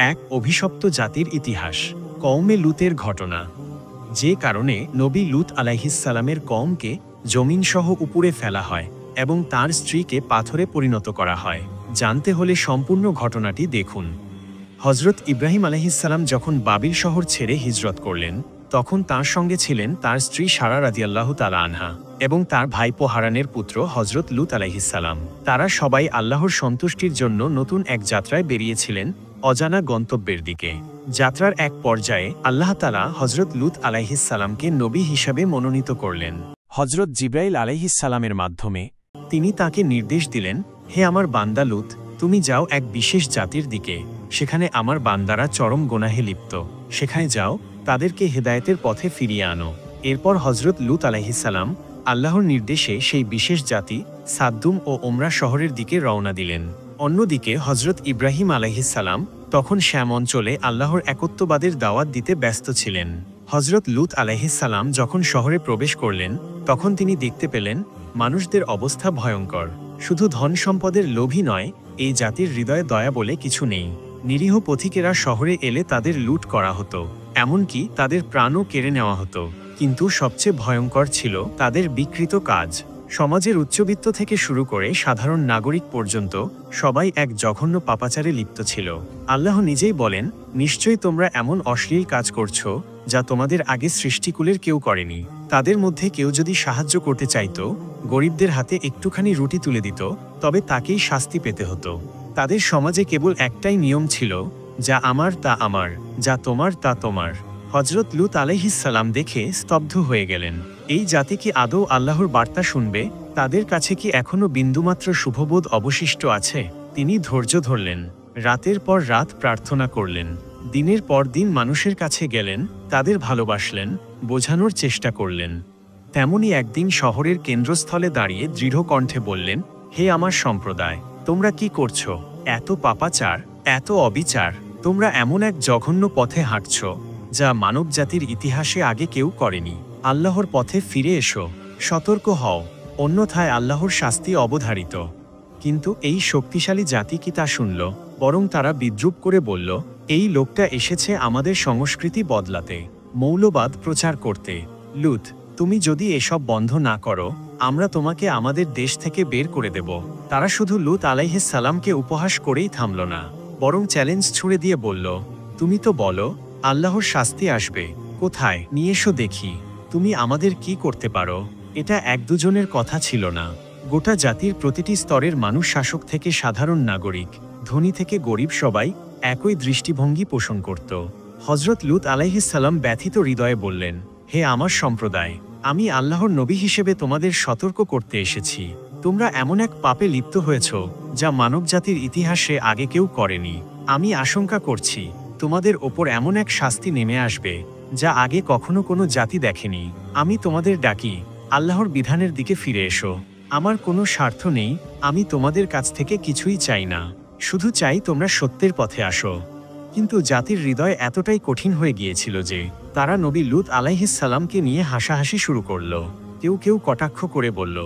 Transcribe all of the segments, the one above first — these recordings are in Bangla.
এক অভিশপ্ত জাতির ইতিহাস। কওমে লুতের ঘটনা। যে কারণে নবী লুত আলাইহিসসালামের কওমকে জমিনসহ উপরে ফেলা হয় এবং তার স্ত্রীকে পাথরে পরিণত করা হয়। জানতে হলে সম্পূর্ণ ঘটনাটি দেখুন। হজরত ইব্রাহিম আলাইহিসসালাম যখন বাবিল শহর ছেড়ে হিজরত করলেন, তখন তার সঙ্গে ছিলেন তার স্ত্রী সারা রাদিয়াল্লাহু তাআলা আনহা এবং তার ভাইপো হারানের পুত্র হজরত লুত আলাইহিসসালাম। তারা সবাই আল্লাহর সন্তুষ্টির জন্য নতুন এক যাত্রায় বেরিয়েছিলেন, অজানা গন্তব্যের দিকে। যাত্রার এক পর্যায়ে আল্লাহ তাআলা হজরত লুত আলাইহিসসালামকে নবী হিসাবে মনোনীত করলেন। হজরত জিব্রাইল আলাইহিসসালামের মাধ্যমে তিনি তাকে নির্দেশ দিলেন, হে আমার বান্দা লুত, তুমি যাও এক বিশেষ জাতির দিকে, সেখানে আমার বান্দারা চরম গুনাহে লিপ্ত, সেখানে যাও, তাদেরকে হেদায়েতের পথে ফিরিয়ে আনো। এরপর হজরত লুত আলাইহিসসালাম আল্লাহর নির্দেশে সেই বিশেষ জাতি সাদ্দুম ও ওমরা শহরের দিকে রওনা দিলেন। অন্যদিকে হজরত ইব্রাহিম আলাইহিসসালাম তখন শ্যাম অঞ্চলে আল্লাহর একত্ববাদের দাওয়াত দিতে ব্যস্ত ছিলেন। হজরত লুত আলাইহিসসালাম যখন শহরে প্রবেশ করলেন, তখন তিনি দেখতে পেলেন মানুষদের অবস্থা ভয়ঙ্কর। শুধু ধন সম্পদের লোভই নয়, এই জাতির হৃদয়ে দয়া বলে কিছু নেই। নিরীহ পথিকেরা শহরে এলে তাদের লুট করা হতো, এমনকি তাদের প্রাণও কেড়ে নেওয়া হতো। কিন্তু সবচেয়ে ভয়ঙ্কর ছিল তাদের বিকৃত কাজ। সমাজের উচ্চবিত্ত থেকে শুরু করে সাধারণ নাগরিক পর্যন্ত সবাই এক জঘন্য পাপাচারে লিপ্ত ছিল। আল্লাহ নিজেই বলেন, নিশ্চয়ই তোমরা এমন অশ্লীল কাজ করছো যা তোমাদের আগে সৃষ্টিকুলের কেউ করেনি। তাদের মধ্যে কেউ যদি সাহায্য করতে চাইতো, গরিবদের হাতে একটুখানি রুটি তুলে দিত, তবে তাকেই শাস্তি পেতে হতো। তাদের সমাজে কেবল একটাই নিয়ম ছিল, যা আমার তা আমার, যা তোমার তা তোমার। হজরত লুত আলাইহিসসালাম দেখে স্তব্ধ হয়ে গেলেন। এই জাতি কি আদৌ আল্লাহর বার্তা শুনবে? তাদের কাছে কি এখনো বিন্দুমাত্র শুভবোধ অবশিষ্ট আছে? তিনি ধৈর্য ধরলেন, রাতের পর রাত প্রার্থনা করলেন, দিনের পর দিন মানুষের কাছে গেলেন, তাদের ভালোবাসলেন, বোঝানোর চেষ্টা করলেন। তেমনি একদিন শহরের কেন্দ্রস্থলে দাঁড়িয়ে দৃঢ় কণ্ঠে বললেন, হে আমার সম্প্রদায়, তোমরা কি করছো? এত পাপাচার, এত অবিচার, তোমরা এমন এক জঘন্য পথে হাঁটছ যা মানবজাতির ইতিহাসে আগে কেউ করেনি। আল্লাহর পথে ফিরে এসো, সতর্ক হও, অন্যথায় আল্লাহর শাস্তি অবধারিত। কিন্তু এই শক্তিশালী জাতি কি তা শুনল? বরং তারা বিদ্রূপ করে বলল, এই লোকটা এসেছে আমাদের সংস্কৃতি বদলাতে, মৌলবাদ প্রচার করতে। লুত, তুমি যদি এসব বন্ধ না করো, আমরা তোমাকে আমাদের দেশ থেকে বের করে দেব। তারা শুধু লুত আলাইহিসসালামকে উপহাস করেই থামল না, বরং চ্যালেঞ্জ ছুড়ে দিয়ে বলল, তুমি তো বলো আল্লাহর শাস্তি আসবে, কোথায় নিয়ে এসো দেখি, তুমি আমাদের কি করতে পারো? এটা এক দুজনের কথা ছিল না। গোটা জাতির প্রতিটি স্তরের মানুষ, শাসক থেকে সাধারণ নাগরিক, ধনী থেকে গরিব, সবাই একই দৃষ্টিভঙ্গি পোষণ করত। হজরত লুত আলাইহিসসালাম ব্যথিত হৃদয়ে বললেন, হে আমার সম্প্রদায়, আমি আল্লাহর নবী হিসেবে তোমাদের সতর্ক করতে এসেছি। তোমরা এমন এক পাপে লিপ্ত হয়েছ যা মানবজাতির ইতিহাসে আগে কেউ করেনি। আমি আশঙ্কা করছি তোমাদের ওপর এমন এক শাস্তি নেমে আসবে যা আগে কখনো কোনো জাতি দেখেনি। আমি তোমাদের ডাকি, আল্লাহর বিধানের দিকে ফিরে এসো। আমার কোনো স্বার্থ নেই, আমি তোমাদের কাছ থেকে কিছুই চাই না, শুধু চাই তোমরা সত্যের পথে আসো। কিন্তু জাতির হৃদয় এতটাই কঠিন হয়ে গিয়েছিল যে তারা নবী লুত আলাইহিসসালামকে নিয়ে হাসাহাসি শুরু করল। কেউ কেউ কটাক্ষ করে বলল,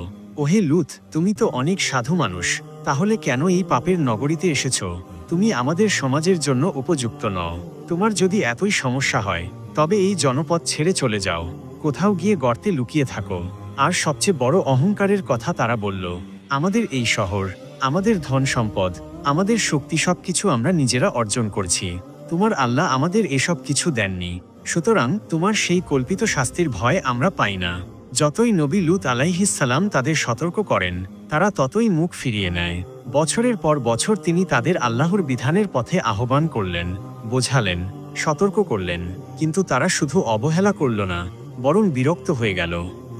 ওহে লুত, তুমি তো অনেক সাধু মানুষ, তাহলে কেন এই পাপের নগরীতে এসেছো? তুমি আমাদের সমাজের জন্য উপযুক্ত নও। তোমার যদি এতই সমস্যা হয়, তবে এই জনপদ ছেড়ে চলে যাও, কোথাও গিয়ে গর্তে লুকিয়ে থাকো। আর সবচেয়ে বড় অহংকারের কথা তারা বলল, আমাদের এই শহর, আমাদের ধন সম্পদ, আমাদের শক্তি, সবকিছু আমরা নিজেরা অর্জন করছি। তোমার আল্লাহ আমাদের এসব কিছু দেননি, সুতরাং তোমার সেই কল্পিত শাস্তির ভয় আমরা পাই না। যতই নবী লুত আলাইহিসসালাম তাদের সতর্ক করেন, তারা ততই মুখ ফিরিয়ে নেয়। বছরের পর বছর তিনি তাদের আল্লাহর বিধানের পথে আহ্বান করলেন, বোঝালেন, সতর্ক করলেন, কিন্তু তারা শুধু অবহেলা করল না, বরং বিরক্ত হয়ে গেল।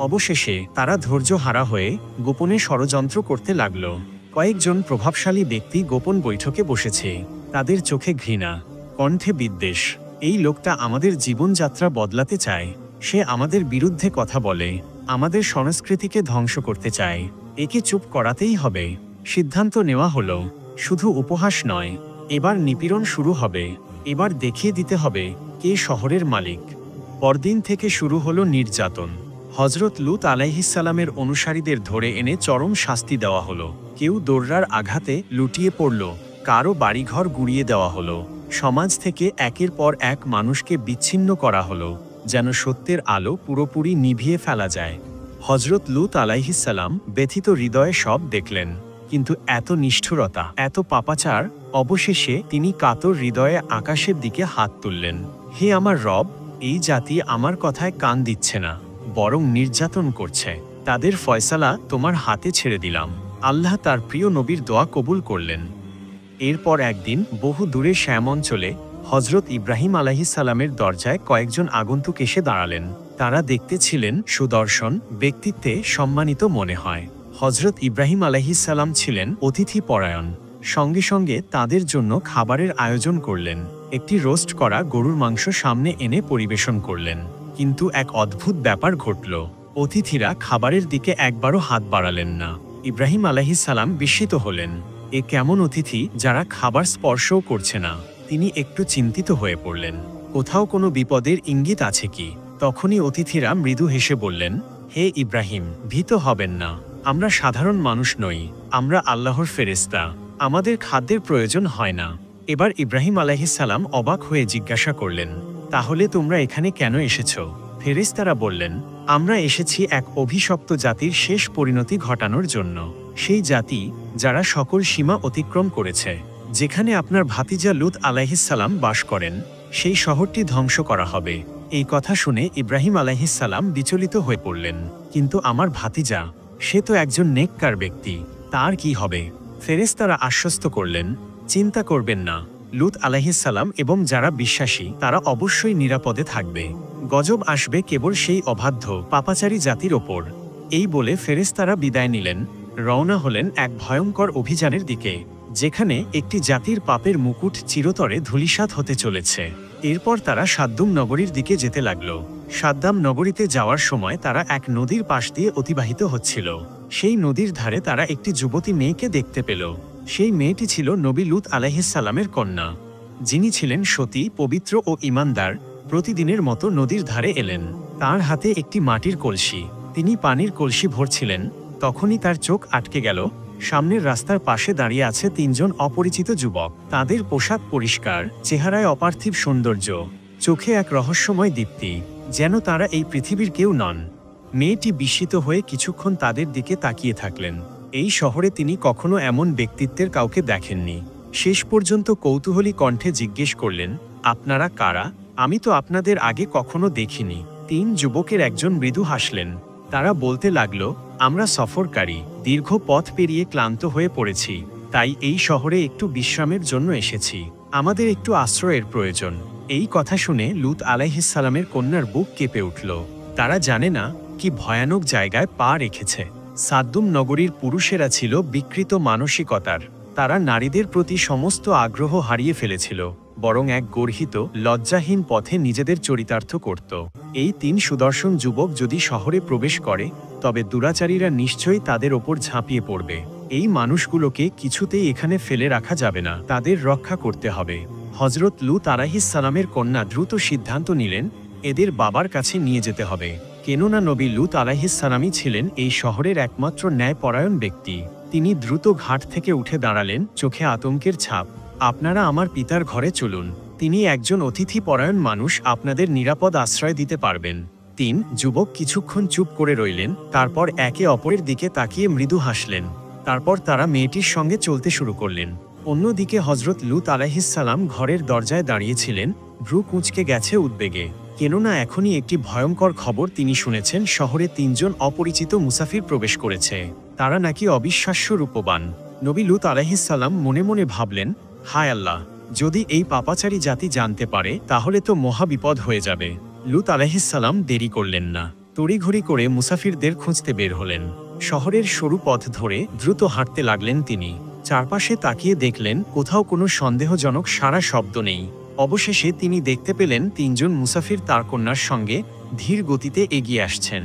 অবশেষে তারা ধৈর্য হারা হয়ে গোপনে ষড়যন্ত্র করতে লাগল। কয়েকজন প্রভাবশালী ব্যক্তি গোপন বৈঠকে বসেছে, তাদের চোখে ঘৃণা, কণ্ঠে বিদ্বেষ। এই লোকটা আমাদের জীবনযাত্রা বদলাতে চায়, সে আমাদের বিরুদ্ধে কথা বলে, আমাদের সংস্কৃতিকে ধ্বংস করতে চায়, একে চুপ করাতেই হবে। সিদ্ধান্ত নেওয়া হলো, শুধু উপহাস নয়, এবার নিপীড়ন শুরু হবে। এবার দেখিয়ে দিতে হবে কে শহরের মালিক। পরদিন থেকে শুরু হলো নির্যাতন। হজরত লুত আলাইহিসসালামের অনুসারীদের ধরে এনে চরম শাস্তি দেওয়া হলো। কেউ দৌড়ার আঘাতে লুটিয়ে পড়ল, কারো বাড়িঘর গুড়িয়ে দেওয়া হলো, সমাজ থেকে একের পর এক মানুষকে বিচ্ছিন্ন করা হলো, যেন সত্যের আলো পুরোপুরি নিভিয়ে ফেলা যায়। হজরত লূত আলাইহিসসালাম ব্যথিত হৃদয়ে সব দেখলেন, কিন্তু এত নিষ্ঠুরতা, এত পাপাচার। অবশেষে তিনি কাতর হৃদয়ে আকাশের দিকে হাত তুললেন। হে আমার রব, এই জাতি আমার কথায় কান দিচ্ছে না, বরং নির্যাতন করছে। তাদের ফয়সালা তোমার হাতে ছেড়ে দিলাম। আল্লাহ তার প্রিয় নবীর দোয়া কবুল করলেন। এরপর একদিন বহু দূরে শ্যাম অঞ্চলে হজরত ইব্রাহিম আলাইহিসসালামের দরজায় কয়েকজন আগন্তুক এসে দাঁড়ালেন। তারা দেখতে ছিলেন সুদর্শন, ব্যক্তিত্বে সম্মানিত মনে হয়। হজরত ইব্রাহিম আলাইহিসসালাম ছিলেন অতিথি পরায়ণ। সঙ্গে সঙ্গে তাদের জন্য খাবারের আয়োজন করলেন। একটি রোস্ট করা গরুর মাংস সামনে এনে পরিবেশন করলেন। কিন্তু এক অদ্ভুত ব্যাপার ঘটল। অতিথিরা খাবারের দিকে একবারও হাত বাড়ালেন না। ইব্রাহিম আলাইহিসসালাম বিস্মিত হলেন। এ কেমন অতিথি যারা খাবার স্পর্শও করছে না? তিনি একটু চিন্তিত হয়ে পড়লেন। কোথাও কোনো বিপদের ইঙ্গিত আছে কি? তখনই অতিথিরা মৃদু হেসে বললেন, হে ইব্রাহিম, ভীত হবেন না। আমরা সাধারণ মানুষ নই, আমরা আল্লাহর ফেরেশতা। আমাদের খাদ্যের প্রয়োজন হয় না। এবার ইব্রাহিম আলাইহিসসালাম অবাক হয়ে জিজ্ঞাসা করলেন, তাহলে তোমরা এখানে কেন এসেছ? ফেরেশতারা বললেন, আমরা এসেছি এক অভিশপ্ত জাতির শেষ পরিণতি ঘটানোর জন্য। সেই জাতি যারা সকল সীমা অতিক্রম করেছে। যেখানে আপনার ভাতিজা লূত আলাইহিসসালাম বাস করেন, সেই শহরটি ধ্বংস করা হবে। এই কথা শুনে ইব্রাহিম আলাইহিসসালাম বিচলিত হয়ে পড়লেন। কিন্তু আমার ভাতিজা, সে তো একজন নেককার ব্যক্তি, তার কি হবে? ফেরেশতারা আশ্বস্ত করলেন, চিন্তা করবেন না, লূত আলাইহিসসালাম এবং যারা বিশ্বাসী তারা অবশ্যই নিরাপদে থাকবে। গজব আসবে কেবল সেই অবাধ্য পাপাচারী জাতির ওপর। এই বলে ফেরেশতারা বিদায় নিলেন। রওনা হলেন এক ভয়ঙ্কর অভিযানের দিকে, যেখানে একটি জাতির পাপের মুকুট চিরতরে ধূলিসাৎ হতে চলেছে। এরপর তারা সাদ্দুম নগরীর দিকে যেতে লাগল। সাদ্দাম নগরীতে যাওয়ার সময় তারা এক নদীর পাশ দিয়ে অতিবাহিত হচ্ছিল। সেই নদীর ধারে তারা একটি যুবতী মেয়েকে দেখতে পেল। সেই মেয়েটি ছিল নবী লূত আলাইহিসসালামের কন্যা, যিনি ছিলেন সতী, পবিত্র ও ঈমানদার। প্রতিদিনের মতো নদীর ধারে এলেন। তার হাতে একটি মাটির কলসি। তিনি পানির কলসি ভরছিলেন। তখনই তার চোখ আটকে গেল। সামনের রাস্তার পাশে দাঁড়িয়ে আছে তিনজন অপরিচিত যুবক। তাদের পোশাক পরিষ্কার, চেহারায় অপার্থিব সৌন্দর্য, চোখে এক রহস্যময় দীপ্তি, যেন তারা এই পৃথিবীর কেউ নন। মেয়েটি বিস্মিত হয়ে কিছুক্ষণ তাদের দিকে তাকিয়ে থাকলেন। এই শহরে তিনি কখনো এমন ব্যক্তিত্বের কাউকে দেখেননি। শেষ পর্যন্ত কৌতূহলী কণ্ঠে জিজ্ঞেস করলেন, আপনারা কারা? আমি তো আপনাদের আগে কখনো দেখিনি। তিন যুবকের একজন মৃদু হাসলেন। তারা বলতে লাগল, আমরা সফরকারী, দীর্ঘ পথ পেরিয়ে ক্লান্ত হয়ে পড়েছি, তাই এই শহরে একটু বিশ্রামের জন্য এসেছি। আমাদের একটু আশ্রয়ের প্রয়োজন। এই কথা শুনে লূত আলাইহিসসালামের কন্যার বুক কেঁপে উঠল। তারা জানে না কি ভয়ানক জায়গায় পা রেখেছে। সাদ্দুম নগরীর পুরুষেরা ছিল বিকৃত মানসিকতার। তারা নারীদের প্রতি সমস্ত আগ্রহ হারিয়ে ফেলেছিল, বরং এক গর্হিত, লজ্জাহীন পথে নিজেদের চরিতার্থ করত। এই তিন সুদর্শন যুবক যদি শহরে প্রবেশ করে, তবে দুরাচারীরা নিশ্চয়ই তাদের ওপর ঝাঁপিয়ে পড়বে। এই মানুষগুলোকে কিছুতেই এখানে ফেলে রাখা যাবে না, তাদের রক্ষা করতে হবে। হজরত লূত আলাইহিসসালামের কন্যা দ্রুত সিদ্ধান্ত নিলেন, এদের বাবার কাছে নিয়ে যেতে হবে। কেননা নবী লূত আলাইহিসসালামই ছিলেন এই শহরের একমাত্র ন্যায়পরায়ণ ব্যক্তি। তিনি দ্রুত ঘাট থেকে উঠে দাঁড়ালেন, চোখে আতঙ্কের ছাপ। আপনারা আমার পিতার ঘরে চলুন, তিনি একজন অতিথি পরায়ণ মানুষ, আপনাদের নিরাপদ আশ্রয় দিতে পারবেন। তিন যুবক কিছুক্ষণ চুপ করে রইলেন, তারপর একে অপরের দিকে তাকিয়ে মৃদু হাসলেন। তারপর তারা মেয়েটির সঙ্গে চলতে শুরু করলেন। অন্যদিকে হজরত লূত আলাইহিসসালাম ঘরের দরজায় দাঁড়িয়েছিলেন, ভ্রু কুঁচকে গেছে উদ্বেগে। কেননা এখনই একটি ভয়ঙ্কর খবর তিনি শুনেছেন, শহরে তিনজন অপরিচিত মুসাফির প্রবেশ করেছে। তারা নাকি অবিশ্বাস্য রূপবান। নবী লূত আলাইহিসসালাম মনে মনে ভাবলেন, হায় আল্লাহ, যদি এই পাপাচারী জাতি জানতে পারে তাহলে তো মহাবিপদ হয়ে যাবে। লূত আলাইহিসসালাম দেরি করলেন না, তড়িঘড়ি করে মুসাফিরদের খুঁজতে বের হলেন। শহরের সরু পথ ধরে দ্রুত হাঁটতে লাগলেন তিনি। চারপাশে তাকিয়ে দেখলেন কোথাও কোনো সন্দেহজনক সারা শব্দ নেই। অবশেষে তিনি দেখতে পেলেন তিনজন মুসাফির তার কন্যার সঙ্গে ধীর গতিতে এগিয়ে আসছেন।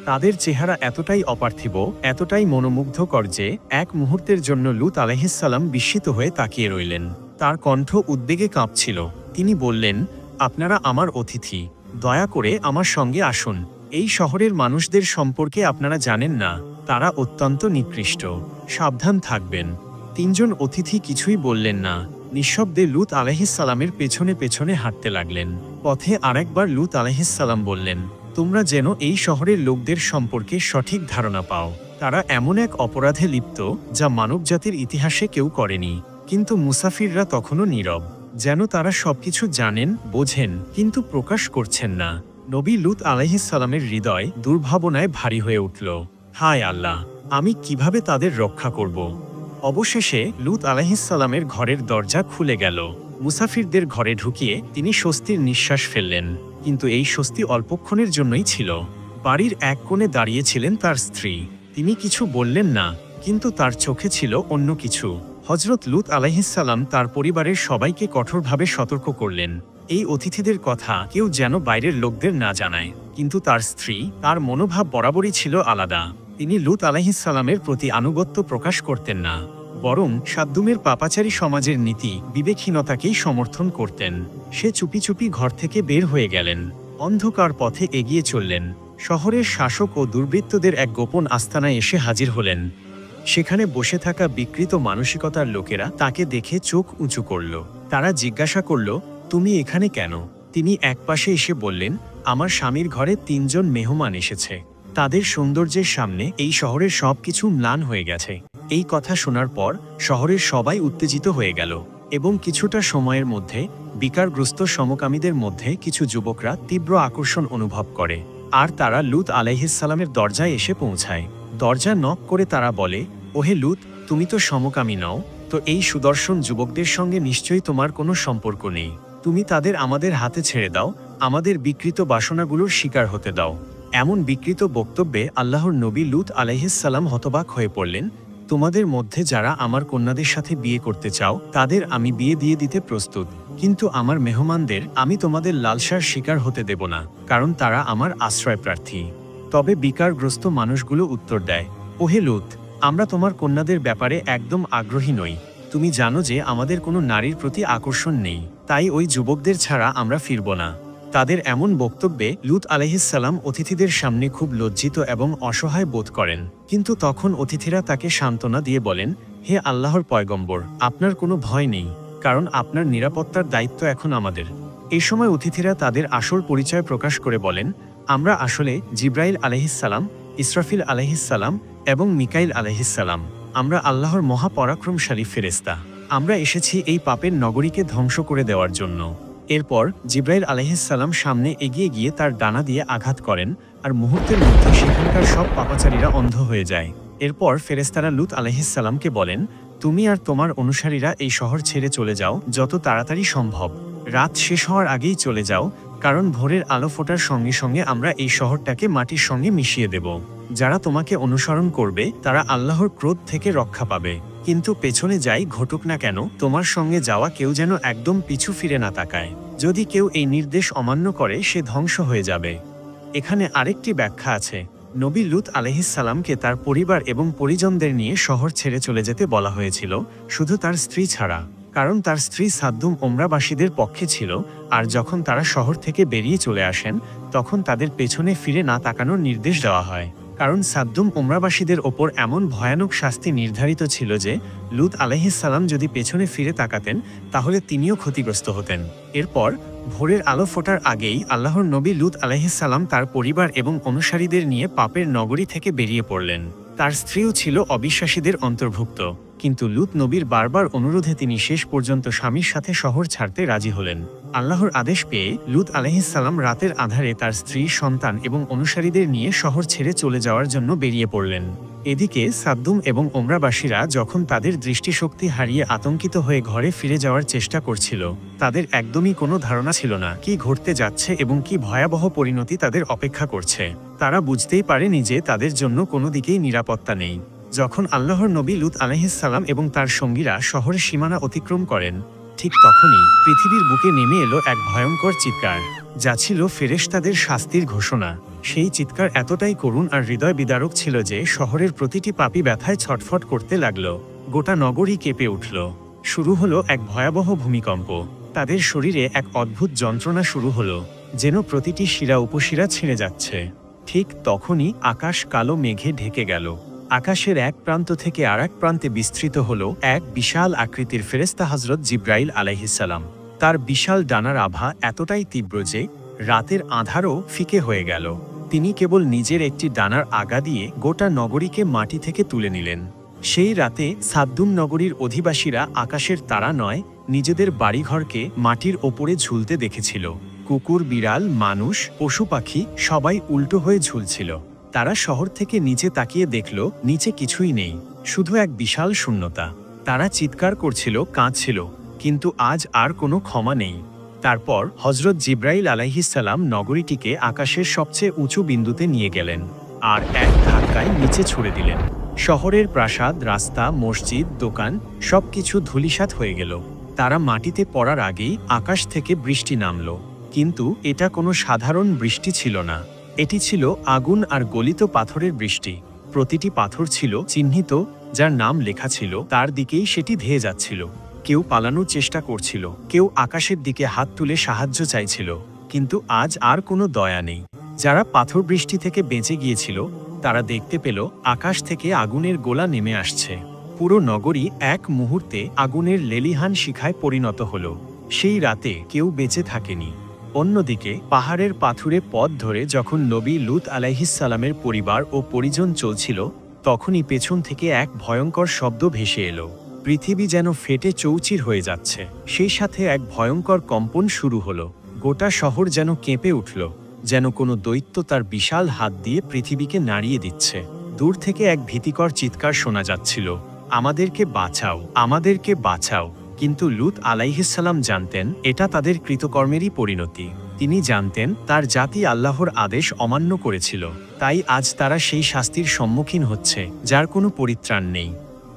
তাদের চেহারা এতটাই অপার্থিব, এতটাই মনোমুগ্ধকর যে এক মুহূর্তের জন্য লূত আলাইহিসসালাম বিস্মিত হয়ে তাকিয়ে রইলেন। তার কণ্ঠ উদ্বেগে কাঁপছিল। তিনি বললেন, আপনারা আমার অতিথি, দয়া করে আমার সঙ্গে আসুন। এই শহরের মানুষদের সম্পর্কে আপনারা জানেন না, তারা অত্যন্ত নিকৃষ্ট, সাবধান থাকবেন। তিনজন অতিথি কিছুই বললেন না, নিঃশব্দে লূত আলাইহিসসালামের পেছনে পেছনে হাঁটতে লাগলেন। পথে আরেকবার লূত আলাইহিসসালাম বললেন, তোমরা যেন এই শহরের লোকদের সম্পর্কে সঠিক ধারণা পাও। তারা এমন এক অপরাধে লিপ্ত যা মানবজাতির ইতিহাসে কেউ করেনি। কিন্তু মুসাফিররা তখনও নীরব, যেন তারা সবকিছু জানেন, বোঝেন, কিন্তু প্রকাশ করছেন না। নবী লূত আলাইহিসসালামের হৃদয় দুর্ভাবনায় ভারী হয়ে উঠল। হায় আল্লাহ, আমি কিভাবে তাদের রক্ষা করব? অবশেষে লূত আলাইহিসসালামের ঘরের দরজা খুলে গেল। মুসাফিরদের ঘরে ঢুকিয়ে তিনি স্বস্তির নিঃশ্বাস ফেললেন। কিন্তু এই স্বস্তি অল্পক্ষণের জন্যই ছিল। বাড়ির এক কোণে দাঁড়িয়েছিলেন তার স্ত্রী। তিনি কিছু বললেন না, কিন্তু তার চোখে ছিল অন্য কিছু। হযরত লূত আলাইহিসসালাম তার পরিবারের সবাইকে কঠোরভাবে সতর্ক করলেন, এই অতিথিদের কথা কেউ যেন বাইরের লোকদের না জানায়। কিন্তু তার স্ত্রী, তার মনোভাব বরাবরই ছিল আলাদা। তিনি লূত আলাইহিসসালামের প্রতি আনুগত্য প্রকাশ করতেন না, বরং সাদ্দুমের পাপাচারী সমাজের নীতি বিবেকহীনতাকেই সমর্থন করতেন। সে চুপি চুপি ঘর থেকে বের হয়ে গেলেন, অন্ধকার পথে এগিয়ে চললেন। শহরের শাসক ও দুর্বৃত্তদের এক গোপন আস্তানায় এসে হাজির হলেন। সেখানে বসে থাকা বিকৃত মানসিকতার লোকেরা তাকে দেখে চোখ উঁচু করল। তারা জিজ্ঞাসা করল, তুমি এখানে কেন? তিনি একপাশে এসে বললেন, আমার স্বামীর ঘরে ৩ জন মেহমান এসেছে। তাদের সৌন্দর্যের সামনে এই শহরের সবকিছু ম্লান হয়ে গেছে। এই কথা শোনার পর শহরের সবাই উত্তেজিত হয়ে গেল, এবং কিছুটা সময়ের মধ্যে বিকারগ্রস্ত সমকামীদের মধ্যে কিছু যুবকরা তীব্র আকর্ষণ অনুভব করে, আর তারা লূত আলাইহিসসালামের দরজায় এসে পৌঁছায়। দরজা নক করে তারা বলে, ওহে লূত, তুমি তো সমকামী নও, তো এই সুদর্শন যুবকদের সঙ্গে নিশ্চয়ই তোমার কোনো সম্পর্ক নেই। তুমি তাদের আমাদের হাতে ছেড়ে দাও, আমাদের বিকৃত বাসনাগুলোর শিকার হতে দাও। এমন বিকৃত বক্তব্যে আল্লাহর নবী লূত আলাইহিসসালাম হতবাক হয়ে পড়লেন। তোমাদের মধ্যে যারা আমার কন্যাদের সাথে বিয়ে করতে চাও, তাদের আমি বিয়ে দিয়ে দিতে প্রস্তুত, কিন্তু আমার মেহমানদের আমি তোমাদের লালসার শিকার হতে দেব না, কারণ তারা আমার আশ্রয় প্রার্থী। তবে বিকারগ্রস্ত মানুষগুলো উত্তর দেয়, ওহে লূত, আমরা তোমার কন্যাদের ব্যাপারে একদম আগ্রহী নই। তুমি জানো যে আমাদের কোনো নারীর প্রতি আকর্ষণ নেই, তাই ওই যুবকদের ছাড়া আমরা ফিরব না। তাদের এমন বক্তব্যে লূত আলাইহিসসালাম অতিথিদের সামনে খুব লজ্জিত এবং অসহায় বোধ করেন। কিন্তু তখন অতিথিরা তাকে সান্ত্বনা দিয়ে বলেন, হে আল্লাহর পয়গম্বর, আপনার কোনো ভয় নেই, কারণ আপনার নিরাপত্তার দায়িত্ব এখন আমাদের। এই সময় অতিথিরা তাদের আসল পরিচয় প্রকাশ করে বলেন, আমরা আসলে জিব্রাইল আলাইহিসসালাম, ইসরাফিল আলাইহিসসালাম এবং মিকাইল আলাইহিসসালাম। আমরা আল্লাহর মহাপরাক্রমশালী ফেরেশতা। আমরা এসেছি এই পাপের নগরীকে ধ্বংস করে দেওয়ার জন্য। এরপর জিব্রাইল আলাইহিসসালাম সামনে এগিয়ে গিয়ে তার ডানা দিয়ে আঘাত করেন, আর মুহূর্তের মধ্যে সেখানকার সব পাপাচারীরা অন্ধ হয়ে যায়। এরপর ফেরেশতারা লূত আলাইহিসসালামকে বলেন, তুমি আর তোমার অনুসারীরা এই শহর ছেড়ে চলে যাও যত তাড়াতাড়ি সম্ভব। রাত শেষ হওয়ার আগেই চলে যাও, কারণ ভোরের আলো ফোটার সঙ্গে সঙ্গে আমরা এই শহরটাকে মাটির সঙ্গে মিশিয়ে দেব। যারা তোমাকে অনুসরণ করবে তারা আল্লাহর ক্রোধ থেকে রক্ষা পাবে। কিন্তু পেছনে যাই ঘটুক না কেন, তোমার সঙ্গে যাওয়া কেউ যেন একদম পিছু ফিরে না তাকায়। যদি কেউ এই নির্দেশ অমান্য করে সে ধ্বংস হয়ে যাবে। এখানে আরেকটি ব্যাখ্যা আছে, নবী লূত আলাইহিসসালামকে তার পরিবার এবং পরিজনদের নিয়ে শহর ছেড়ে চলে যেতে বলা হয়েছিল, শুধু তার স্ত্রী ছাড়া, কারণ তার স্ত্রী সাদ্দুম ওমরাবাসীদের পক্ষে ছিল। আর যখন তারা শহর থেকে বেরিয়ে চলে আসেন, তখন তাদের পেছনে ফিরে না তাকানোর নির্দেশ দেওয়া হয়, কারণ সাদ্দুম ওমরাবাসীদের ওপর এমন ভয়ানক শাস্তি নির্ধারিত ছিল যে লূত আলাইহিসসালাম যদি পেছনে ফিরে তাকাতেন তাহলে তিনিও ক্ষতিগ্রস্ত হতেন। এরপর ভোরের আলো ফোটার আগেই আল্লাহর নবী লূত আলাইহিসসালাম তার পরিবার এবং অনুসারীদের নিয়ে পাপের নগরী থেকে বেরিয়ে পড়লেন। তার স্ত্রীও ছিল অবিশ্বাসীদের অন্তর্ভুক্ত, কিন্তু লূত নবীর বারবার অনুরোধে তিনি শেষ পর্যন্ত স্বামীর সাথে শহর ছাড়তে রাজি হলেন। আল্লাহর আদেশ পেয়ে লূত আলাইহিসসালাম রাতের আধারে তার স্ত্রী, সন্তান এবং অনুসারীদের নিয়ে শহর ছেড়ে চলে যাওয়ার জন্য বেরিয়ে পড়লেন। এদিকে সাদ্দুম এবং ওমরাবাসীরা যখন তাদের দৃষ্টিশক্তি হারিয়ে আতঙ্কিত হয়ে ঘরে ফিরে যাওয়ার চেষ্টা করছিল, তাদের একদমই কোনো ধারণা ছিল না কি ঘটতে যাচ্ছে এবং কি ভয়াবহ পরিণতি তাদের অপেক্ষা করছে। তারা বুঝতেই পারেনি যে তাদের জন্য কোনো দিকেই নিরাপত্তা নেই। যখন আল্লাহর নবী লূত আলাইহিসসালাম এবং তার সঙ্গীরা শহরের সীমানা অতিক্রম করেন, ঠিক তখনই পৃথিবীর বুকে নেমে এলো এক ভয়ঙ্কর চিৎকার, যা ছিল ফেরেশতাদের শাস্তির ঘোষণা। সেই চিৎকার এতটাই করুণ আর হৃদয় বিদারক ছিল যে শহরের প্রতিটি পাপী ব্যথায় ছটফট করতে লাগলো। গোটা নগরী কেঁপে উঠল। শুরু হলো এক ভয়াবহ ভূমিকম্প। তাদের শরীরে এক অদ্ভুত যন্ত্রণা শুরু হলো, যেন প্রতিটি শিরা উপশিরা ছিঁড়ে যাচ্ছে। ঠিক তখনই আকাশ কালো মেঘে ঢেকে গেল, আকাশের এক প্রান্ত থেকে আর এক প্রান্তে বিস্তৃত হল এক বিশাল আকৃতির ফেরেশতা হযরত জিবরাইল আলাইহিসসালাম। তার বিশাল ডানার আভা এতটাই তীব্র যে রাতের আঁধারও ফিকে হয়ে গেল। তিনি কেবল নিজের একটি ডানার আগা দিয়ে গোটা নগরীকে মাটি থেকে তুলে নিলেন। সেই রাতে সাদ্দুম নগরীর অধিবাসীরা আকাশের তারা নয়, নিজেদের বাড়িঘরকে মাটির ওপরে ঝুলতে দেখেছিল। কুকুর, বিড়াল, মানুষ, পশু পাখি সবাই উল্টো হয়ে ঝুলছিল। তারা শহর থেকে নিচে তাকিয়ে দেখল, নিচে কিছুই নেই, শুধু এক বিশাল শূন্যতা। তারা চিৎকার করছিল, কাঁদছিল, কিন্তু আজ আর কোনো ক্ষমা নেই। তারপর হযরত জিবরাইল আলাইহিসসালাম নগরীটিকে আকাশের সবচেয়ে উঁচু বিন্দুতে নিয়ে গেলেন আর এক ধাক্কায় নিচে ছুড়ে দিলেন। শহরের প্রাসাদ, রাস্তা, মসজিদ, দোকান সবকিছু ধূলিসাৎ হয়ে গেল। তারা মাটিতে পড়ার আগেই আকাশ থেকে বৃষ্টি নামল। কিন্তু এটা কোনো সাধারণ বৃষ্টি ছিল না, এটি ছিল আগুন আর গলিত পাথরের বৃষ্টি। প্রতিটি পাথর ছিল চিহ্নিত, যার নাম লেখা ছিল, তার দিকেই সেটি ধেয়ে যাচ্ছিল। কেউ পালানোর চেষ্টা করছিল, কেউ আকাশের দিকে হাত তুলে সাহায্য চাইছিল, কিন্তু আজ আর কোনো দয়া নেই। যারা পাথর বৃষ্টি থেকে বেঁচে গিয়েছিল তারা দেখতে পেল আকাশ থেকে আগুনের গোলা নেমে আসছে। পুরো নগরী এক মুহূর্তে আগুনের লেলিহান শিখায় পরিণত হল। সেই রাতে কেউ বেঁচে থাকেনি। অন্যদিকে পাহাড়ের পাথুরে পথ ধরে যখন নবী লূত আলাইহিসসালামের পরিবার ও পরিজন চলছিল, তখনই পেছন থেকে এক ভয়ঙ্কর শব্দ ভেসে এলো। পৃথিবী যেন ফেটে চৌচির হয়ে যাচ্ছে। সেই সাথে এক ভয়ঙ্কর কম্পন শুরু হলো। গোটা শহর যেন কেঁপে উঠল, যেন কোনো দৈত্য তার বিশাল হাত দিয়ে পৃথিবীকে নাড়িয়ে দিচ্ছে। দূর থেকে এক ভীতিকর চিৎকার শোনা যাচ্ছিল, আমাদেরকে বাঁচাও, আমাদেরকে বাঁচাও। কিন্তু লূত আলাইহিসসালাম জানতেন এটা তাদের কৃতকর্মেরই পরিণতি। তিনি জানতেন তার জাতি আল্লাহর আদেশ অমান্য করেছিল, তাই আজ তারা সেই শাস্তির সম্মুখীন হচ্ছে যার কোনো পরিত্রাণ নেই।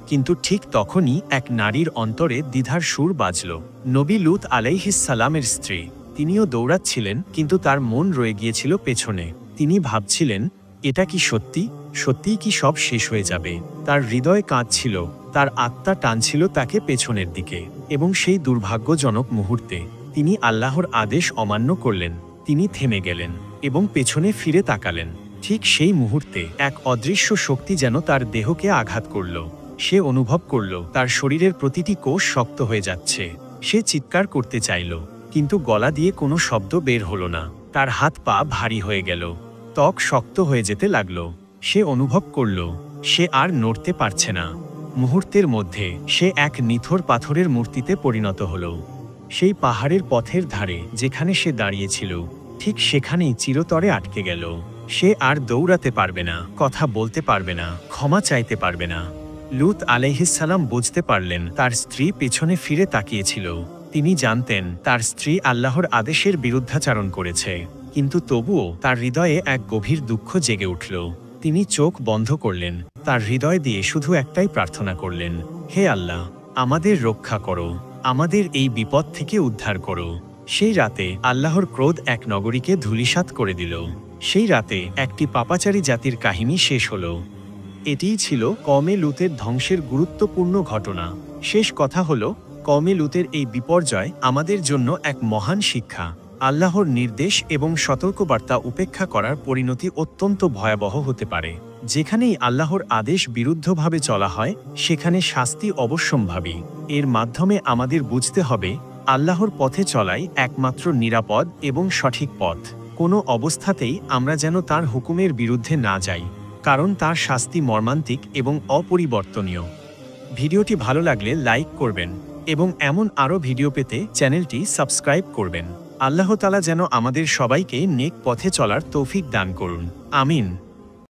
কিন্তু ঠিক তখনই এক নারীর অন্তরে দ্বিধার সুর বাজল। নবী লূত আলাইহিসসালামের স্ত্রী। তিনিও দৌড়াচ্ছিলেন, কিন্তু তার মন রয়ে গিয়েছিল পেছনে। তিনি ভাবছিলেন, এটা কি সত্যি? সত্যিই কি সব শেষ হয়ে যাবে? তার হৃদয় কাঁদছিল, তার আত্মা টানছিল তাকে পেছনের দিকে। এবং সেই দুর্ভাগ্যজনক মুহূর্তে তিনি আল্লাহর আদেশ অমান্য করলেন। তিনি থেমে গেলেন এবং পেছনে ফিরে তাকালেন। ঠিক সেই মুহূর্তে এক অদৃশ্য শক্তি যেন তার দেহকে আঘাত করল। সে অনুভব করল তার শরীরের প্রতিটি কোষ শক্ত হয়ে যাচ্ছে। সে চিৎকার করতে চাইল, কিন্তু গলা দিয়ে কোনো শব্দ বের হলো না। তার হাত পা ভারী হয়ে গেল, ত্বক শক্ত হয়ে যেতে লাগলো। সে অনুভব করল সে আর নড়তে পারছে না। মুহূর্তের মধ্যে সে এক নিথর পাথরের মূর্তিতে পরিণত হল। সেই পাহাড়ের পথের ধারে যেখানে সে দাঁড়িয়েছিল, ঠিক সেখানেই চিরতরে আটকে গেল। সে আর দৌড়াতে পারবে না, কথা বলতে পারবে না, ক্ষমা চাইতে পারবে না। লূত আলাইহিসসালাম বুঝতে পারলেন তার স্ত্রী পেছনে ফিরে তাকিয়েছিল। তিনি জানতেন তার স্ত্রী আল্লাহর আদেশের বিরুদ্ধাচারণ করেছে, কিন্তু তবুও তার হৃদয়ে এক গভীর দুঃখ জেগে উঠল। তিনি চোখ বন্ধ করলেন, তার হৃদয় দিয়ে শুধু একটাই প্রার্থনা করলেন, হে আল্লাহ, আমাদের রক্ষা করো, আমাদের এই বিপদ থেকে উদ্ধার করো। সেই রাতে আল্লাহর ক্রোধ এক নগরীকে ধূলিসাৎ করে দিল। সেই রাতে একটি পাপাচারী জাতির কাহিনী শেষ হলো। এটিই ছিল কওমে লূতের ধ্বংসের গুরুত্বপূর্ণ ঘটনা। শেষ কথা হলো, কওমে লূতের এই বিপর্যয় আমাদের জন্য এক মহান শিক্ষা। আল্লাহর নির্দেশ এবং সতর্কবার্তা উপেক্ষা করার পরিণতি অত্যন্ত ভয়াবহ হতে পারে। যেখানেই আল্লাহর আদেশ বিরুদ্ধভাবে চলা হয়, সেখানে শাস্তি অবশ্যম্ভাবী। এর মাধ্যমে আমাদের বুঝতে হবে, আল্লাহর পথে চলাই একমাত্র নিরাপদ এবং সঠিক পথ। কোনো অবস্থাতেই আমরা যেন তার হুকুমের বিরুদ্ধে না যাই, কারণ তার শাস্তি মর্মান্তিক এবং অপরিবর্তনীয়। ভিডিওটি ভালো লাগলে লাইক করবেন এবং এমন আরও ভিডিও পেতে চ্যানেলটি সাবস্ক্রাইব করবেন। আল্লাহ তাআলা যেন আমাদের সবাইকে নেক পথে চলার তৌফিক দান করুন। আমিন।